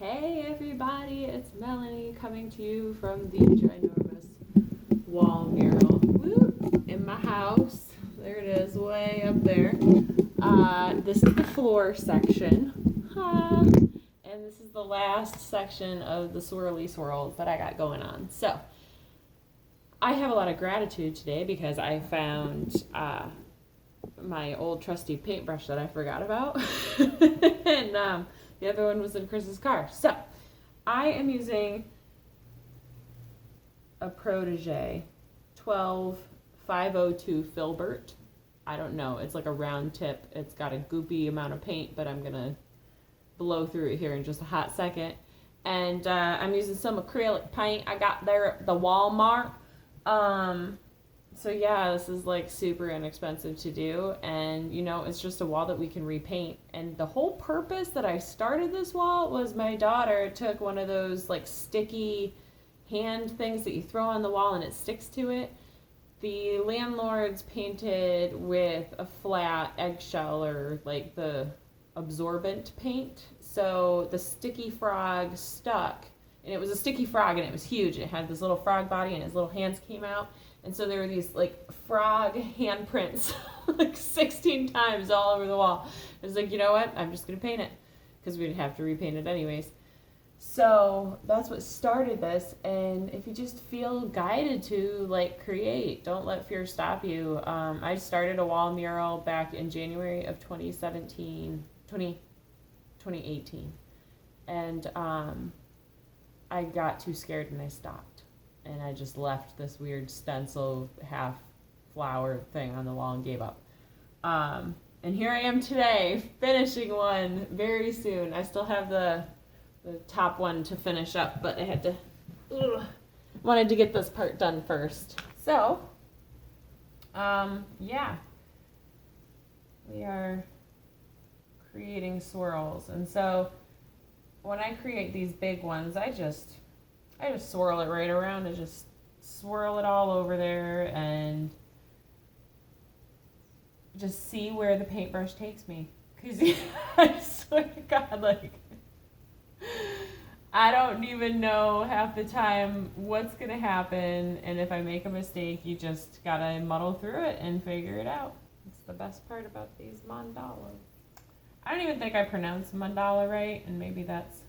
Hey everybody, it's Melanie coming to you from the ginormous wall mural. Woo! In my house. There it is, way up there. This is the floor section. And this is the last section of the swirly swirls that I got going on. So, I have a lot of gratitude today because I found my old trusty paintbrush that I forgot about. And the other one was in Chris's car. So, I am using a Protege 12502 Filbert. I don't know. It's like a round tip. It's got a goopy amount of paint, but I'm going to blow through it here in just a hot second. And I'm using some acrylic paint I got there at the Walmart. So yeah, this is like super inexpensive to do, and you know, it's just a wall that we can repaint. And the whole purpose that I started this wall was my daughter took one of those like sticky hand things that you throw on the wall and it sticks to it. The landlords painted with a flat eggshell or like the absorbent paint, so the sticky frog stuck, and it was a sticky frog and it was huge. It had this little frog body and his little hands came out. And so there were these like frog handprints like 16 times all over the wall. I was like, you know what? I'm just going to paint it because we'd have to repaint it anyways. So that's what started this. And if you just feel guided to like create, don't let fear stop you. I started a wall mural back in January of 2018. And I got too scared and I stopped. And I just left this weird stencil half flower thing on the wall and gave up. And here I am today, finishing one very soon. I still have the top one to finish up, but I had to, wanted to get this part done first. So, yeah, we are creating swirls. And so when I create these big ones, I just swirl it right around and just swirl it all over there and just see where the paintbrush takes me. Because I swear to God, like, I don't even know half the time what's going to happen. And if I make a mistake, you just got to muddle through it and figure it out. It's the best part about these mandalas. I don't even think I pronounced mandala right, and maybe that's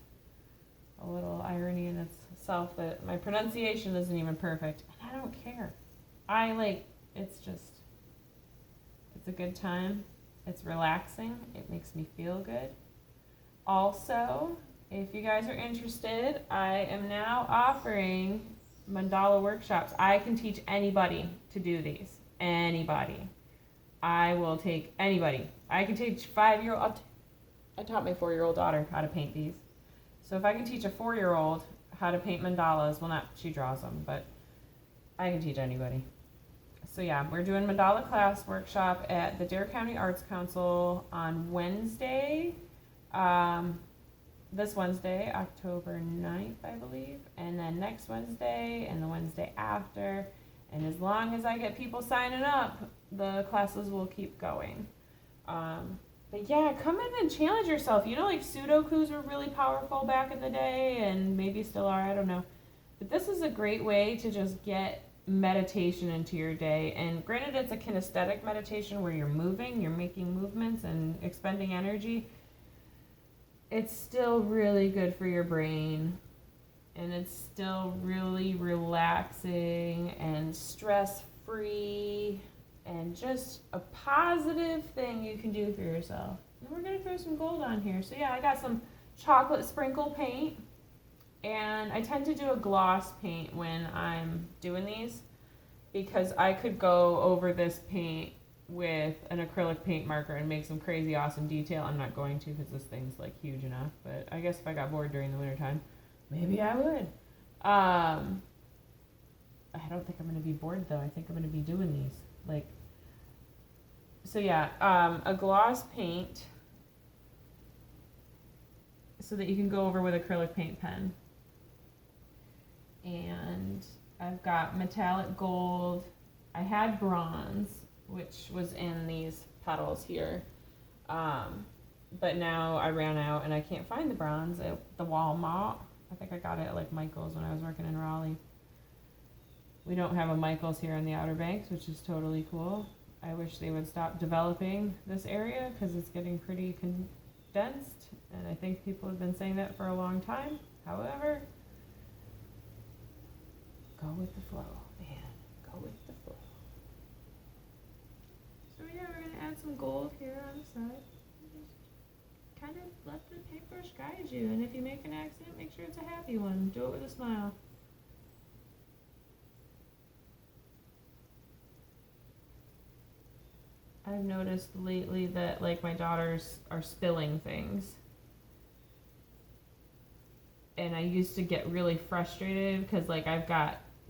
a little irony in itself that my pronunciation isn't even perfect, and I don't care. It's a good time. It's relaxing. It makes me feel good. Also, if you guys are interested, I am now offering mandala workshops. I can teach anybody to do these. Anybody. I will take anybody. I can teach 5-year-old. I taught my 4-year-old daughter how to paint these. So if I can teach a 4-year-old how to paint mandalas, well, not she draws them, but I can teach anybody. So yeah, we're doing mandala class workshop at the Dare County Arts Council on Wednesday, this Wednesday, October 9th, I believe, and then next Wednesday and the Wednesday after. And as long as I get people signing up, the classes will keep going. But yeah, come in and challenge yourself. You know, like Sudokus were really powerful back in the day and maybe still are, I don't know. But this is a great way to just get meditation into your day. And granted, it's a kinesthetic meditation where you're moving, you're making movements and expending energy. It's still really good for your brain. And it's still really relaxing and stress-free. And just a positive thing you can do for yourself. And we're going to throw some gold on here. So yeah, I got some chocolate sprinkle paint. And I tend to do a gloss paint when I'm doing these, because I could go over this paint with an acrylic paint marker and make some crazy awesome detail. I'm not going to because this thing's like huge enough. But I guess if I got bored during the wintertime, maybe I would. I don't think I'm going to be bored though. I think I'm going to be doing these. So yeah, a gloss paint so that you can go over with acrylic paint pen. And I've got metallic gold. I had bronze, which was in these petals here. but now I ran out and I can't find the bronze at the Walmart. I think I got it at like Michael's when I was working in Raleigh. We don't have a Michael's here in the Outer Banks, which is totally cool. I wish they would stop developing this area because it's getting pretty condensed, and I think people have been saying that for a long time. However, go with the flow, man. Go with the flow. So yeah, we're gonna add some gold here on the side. Just kind of let the paintbrush guide you, and if you make an accident, make sure it's a happy one. Do it with a smile. I've noticed lately that like my daughters are spilling things. And I used to get really frustrated because like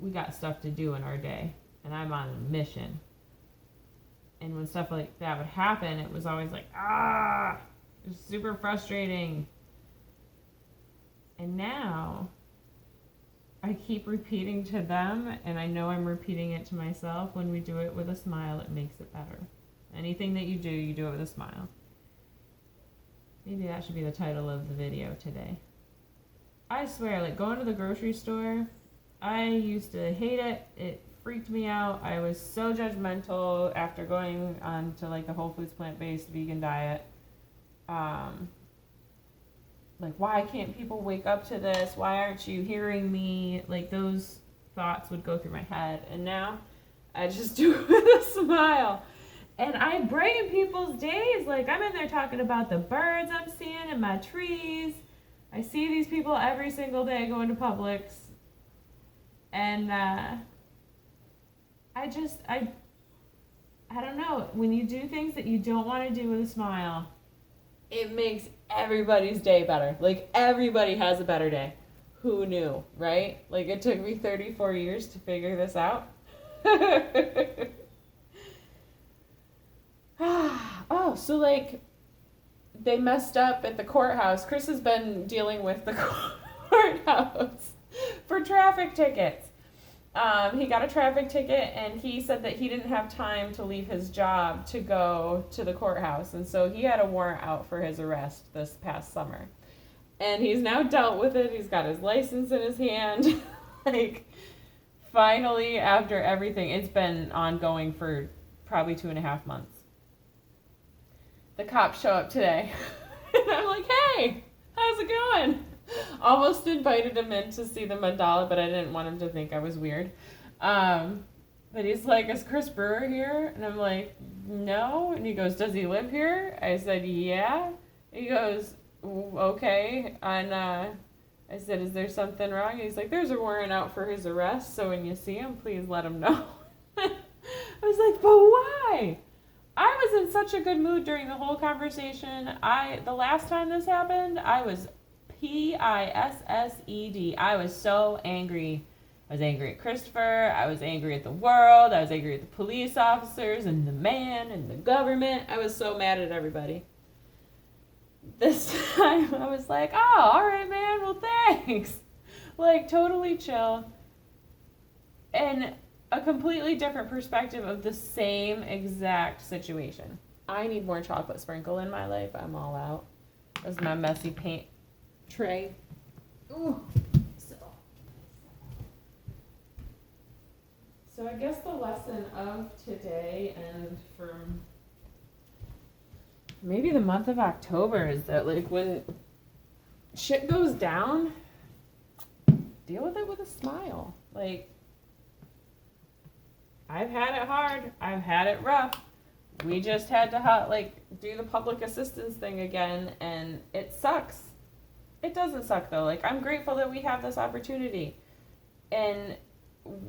we got stuff to do in our day and I'm on a mission. And when stuff like that would happen, it was always like, it was super frustrating. And now I keep repeating to them, and I know I'm repeating it to myself, when we do it with a smile, it makes it better. Anything that you do it with a smile. Maybe that should be the title of the video today. I swear, like going to the grocery store, I used to hate it. It freaked me out. I was so judgmental after going on to like the Whole Foods plant-based vegan diet. Like, why can't people wake up to this? Why aren't you hearing me? Like, those thoughts would go through my head. And now I just do it with a smile. And I brighten people's days. Like, I'm in there talking about the birds I'm seeing in my trees. I see these people every single day going to Publix. And I don't know. When you do things that you don't want to do with a smile, it makes everybody's day better. Like, everybody has a better day. Who knew, right? Like, it took me 34 years to figure this out. Oh, so like they messed up at the courthouse. Chris has been dealing with the courthouse for traffic tickets. He got a traffic ticket and he said that he didn't have time to leave his job to go to the courthouse. And so he had a warrant out for his arrest this past summer. And he's now dealt with it. He's got his license in his hand. Like, finally, after everything, it's been ongoing for probably 2.5 months. The cops show up today. And I'm like, hey, how's it going? Almost invited him in to see the mandala, but I didn't want him to think I was weird. But he's like, is Chris Brewer here? And I'm like, no. And he goes, does he live here? I said, yeah. He goes, okay. And I said, is there something wrong? And he's like, there's a warrant out for his arrest, so when you see him, please let him know. I was like, but why? I was in such a good mood during the whole conversation. The last time this happened, I was pissed. I was so angry. I was angry at Christopher. I was angry at the world. I was angry at the police officers and the man and the government. I was so mad at everybody. This time, I was like, oh, all right, man. Well, thanks. Like, totally chill. And a completely different perspective of the same exact situation. I need more chocolate sprinkle in my life. I'm all out. That's my messy paint tray. Ooh. So I guess the lesson of today and from maybe the month of October is that, like, when shit goes down, deal with it with a smile. Like, I've had it hard. I've had it rough. We just had to do the public assistance thing again, and it sucks. It doesn't suck though. Like, I'm grateful that we have this opportunity, and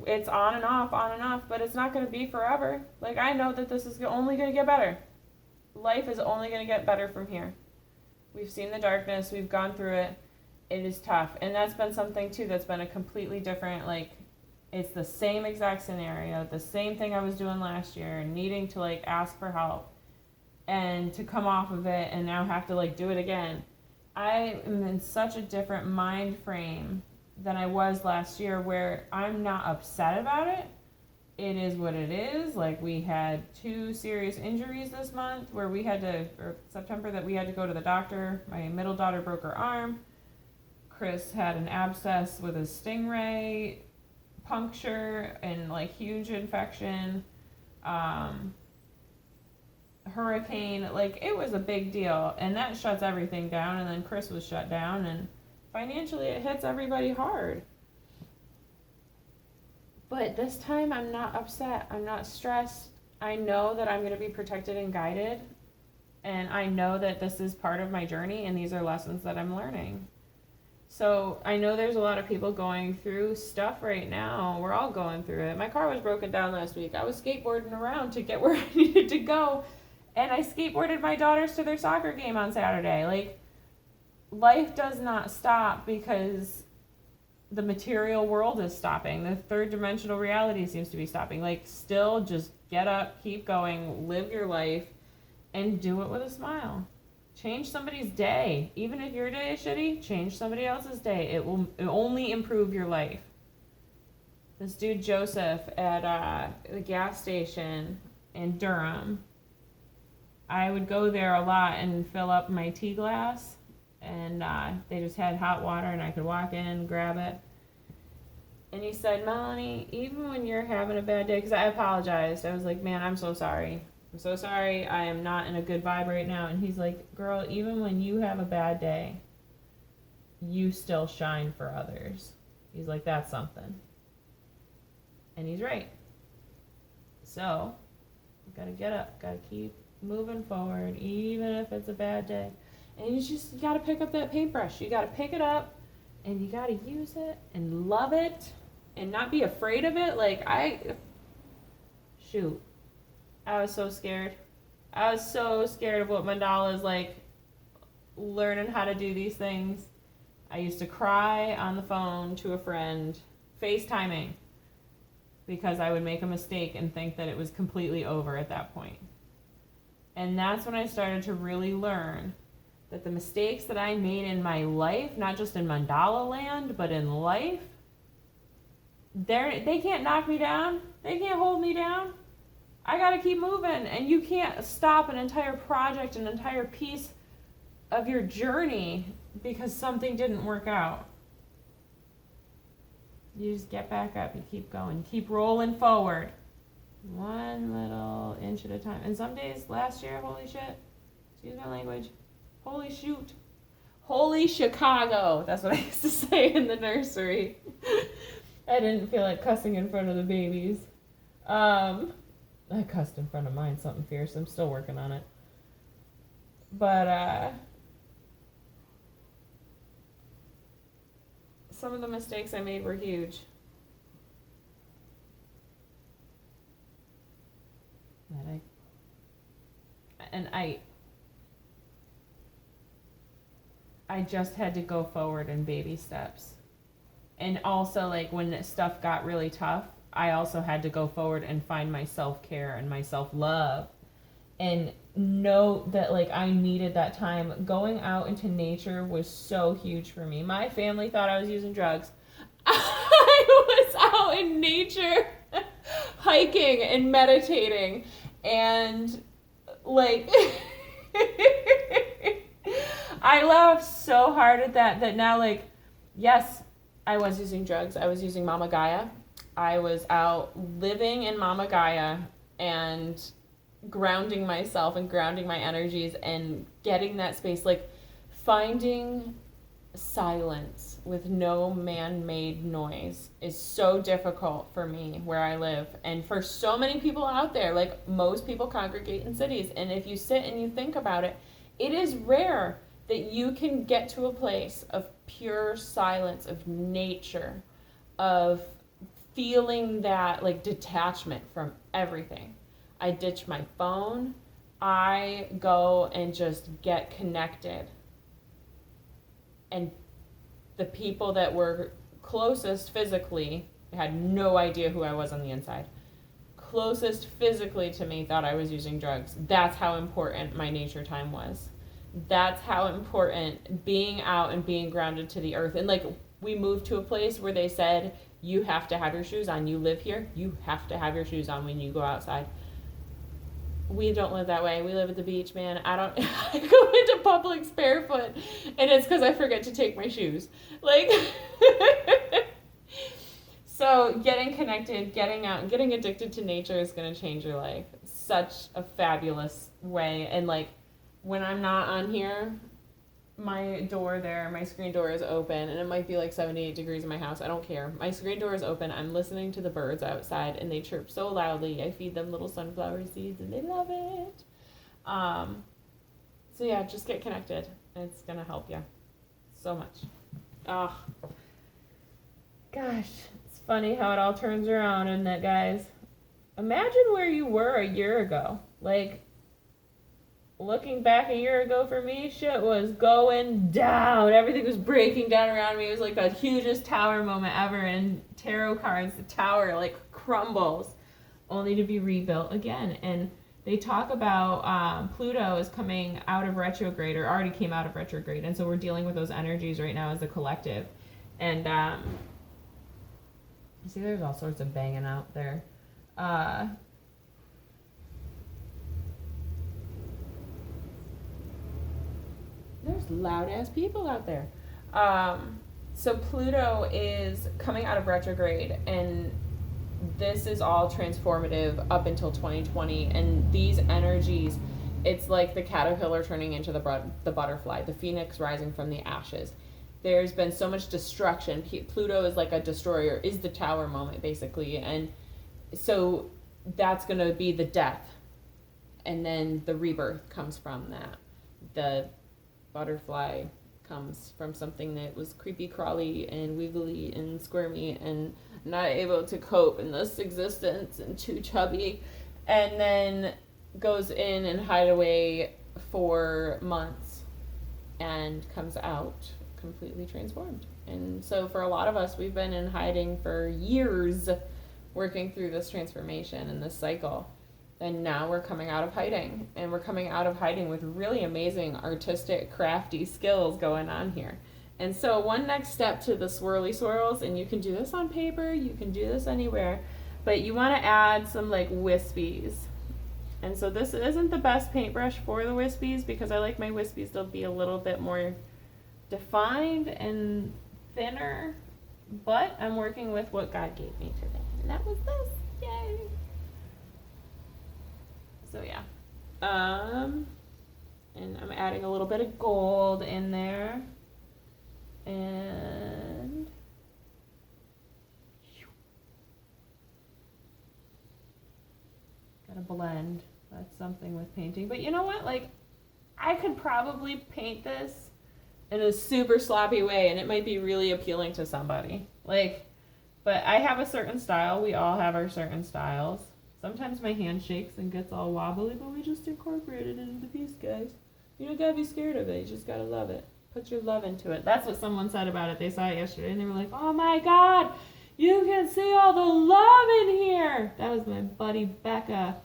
it's on and off, but it's not going to be forever. Like, I know that this is only going to get better. Life is only going to get better from here. We've seen the darkness. We've gone through it. It is tough, and that's been something too that's been a completely different, like, it's the same exact scenario, the same thing I was doing last year, needing to, like, ask for help and to come off of it and now have to, like, do it again. I am in such a different mind frame than I was last year, where I'm not upset about it. it is what it is. Like, we had 2 serious injuries this month where we had to, or September, that we had to go to the doctor. My middle daughter broke her arm. Chris had an abscess with a stingray puncture and like huge infection. Hurricane, like, it was a big deal, and that shuts everything down. And then Chris was shut down, and financially it hits everybody hard. But this time I'm not upset, I'm not stressed. I know that I'm going to be protected and guided, and I know that this is part of my journey, and these are lessons that I'm learning. So I know there's a lot of people going through stuff right now. We're all going through it. My car was broken down last week. I was skateboarding around to get where I needed to go, and I skateboarded my daughters to their soccer game on Saturday. Like, life does not stop because the material world is stopping. The third dimensional reality seems to be stopping. Like, still just get up, keep going, live your life, and do it with a smile. Change somebody's day. Even if your day is shitty, change somebody else's day. It will only improve your life. This dude Joseph at the gas station in Durham, I would go there a lot and fill up my tea glass, and they just had hot water, and I could walk in, grab it. And he said, Melanie, even when you're having a bad day, because I apologized. I was like, man, I'm so sorry. I'm so sorry. I am not in a good vibe right now. And he's like, girl, even when you have a bad day, you still shine for others. He's like, that's something. And he's right. So, you gotta get up, gotta keep moving forward, even if it's a bad day. And you gotta pick up that paintbrush. You gotta pick it up, and you gotta use it, and love it, and not be afraid of it. Like, I was so scared. I was so scared of what mandalas, like, learning how to do these things. I used to cry on the phone to a friend, FaceTiming, because I would make a mistake and think that it was completely over at that point. And that's when I started to really learn that the mistakes that I made in my life, not just in mandala land, but in life, they can't knock me down. They can't hold me down. I gotta keep moving, and you can't stop an entire project, an entire piece of your journey because something didn't work out. You just get back up, you keep going, keep rolling forward. One little inch at a time. And some days, last year, holy shit, excuse my language, holy shoot, holy Chicago, that's what I used to say in the nursery. I didn't feel like cussing in front of the babies. I cussed in front of mine, something fierce. I'm still working on it. But, some of the mistakes I made were huge. I just had to go forward in baby steps. And also, like, when stuff got really tough, I also had to go forward and find my self-care and my self-love and know that, like, I needed that time. Going out into nature was so huge for me. My family thought I was using drugs. I was out in nature hiking and meditating, and, like, I laughed so hard at that now, like, yes, I was using drugs. I was using Mama Gaia. I was out living in Mama Gaia and grounding myself and grounding my energies and getting that space, like finding silence with no man-made noise is so difficult for me where I live, and for so many people out there. Like, most people congregate in cities, and if you sit and you think about it, it is rare that you can get to a place of pure silence, of nature, of feeling that, like, detachment from everything. I ditch my phone. I go and just get connected. And the people that were closest physically had no idea who I was on the inside. Closest physically to me thought I was using drugs. That's how important my nature time was. That's how important being out and being grounded to the earth. And, like, we moved to a place where they said You have to have your shoes on. You live here, you have to have your shoes on when you go outside. We don't live that way. We live at the beach, man. I go into Publix barefoot, and it's because I forget to take my shoes. Like, so getting connected, getting out, getting addicted to nature is going to change your life. Such a fabulous way. And like, when I'm not on here, my screen door is open, and it might be like 78 degrees in my house. I don't care. My screen door is open. I'm listening to the birds outside, and they chirp so loudly. I feed them little sunflower seeds, and they love it. So yeah, just get connected. It's going to help you so much. Oh, gosh. It's funny how it all turns around, isn't it, guys? Imagine where you were a year ago. Like, looking back a year ago for me, shit was going down. Everything was breaking down around me. It was like the hugest tower moment ever. And tarot cards, the tower like crumbles, only to be rebuilt again. And they talk about Pluto is coming out of retrograde, or already came out of retrograde. And so we're dealing with those energies right now as a collective. And you see, there's all sorts of banging out there. There's loud ass people out there. So Pluto is coming out of retrograde, and this is all transformative up until 2020. And these energies, it's like the caterpillar turning into the butterfly, the phoenix rising from the ashes. There's been so much destruction. Pluto is like a destroyer, is the tower moment basically. And so that's going to be the death. And then the rebirth comes from that. The butterfly comes from something that was creepy crawly and wiggly and squirmy and not able to cope in this existence and too chubby, and then goes in and hide away for months and comes out completely transformed. And so for a lot of us, we've been in hiding for years, working through this transformation and this cycle. And now we're coming out of hiding, and we're coming out of hiding with really amazing artistic, crafty skills going on here. And so one next step to the swirly swirls, and you can do this on paper, you can do this anywhere, but you want to add some like wispies. And so this isn't the best paintbrush for the wispies, because I like my wispies to be a little bit more defined and thinner, but I'm working with what God gave me today, and that was this. Yay! So yeah, and I'm adding a little bit of gold in there, and gotta blend. That's something with painting. But you know what? Like, I could probably paint this in a super sloppy way, and it might be really appealing to somebody. Like, but I have a certain style. We all have our certain styles. Sometimes my hand shakes and gets all wobbly, but we just incorporate it into the piece, guys. You don't gotta be scared of it. You just gotta love it. Put your love into it. That's what someone said about it. They saw it yesterday, and they were like, oh my God, you can see all the love in here. That was my buddy Becca.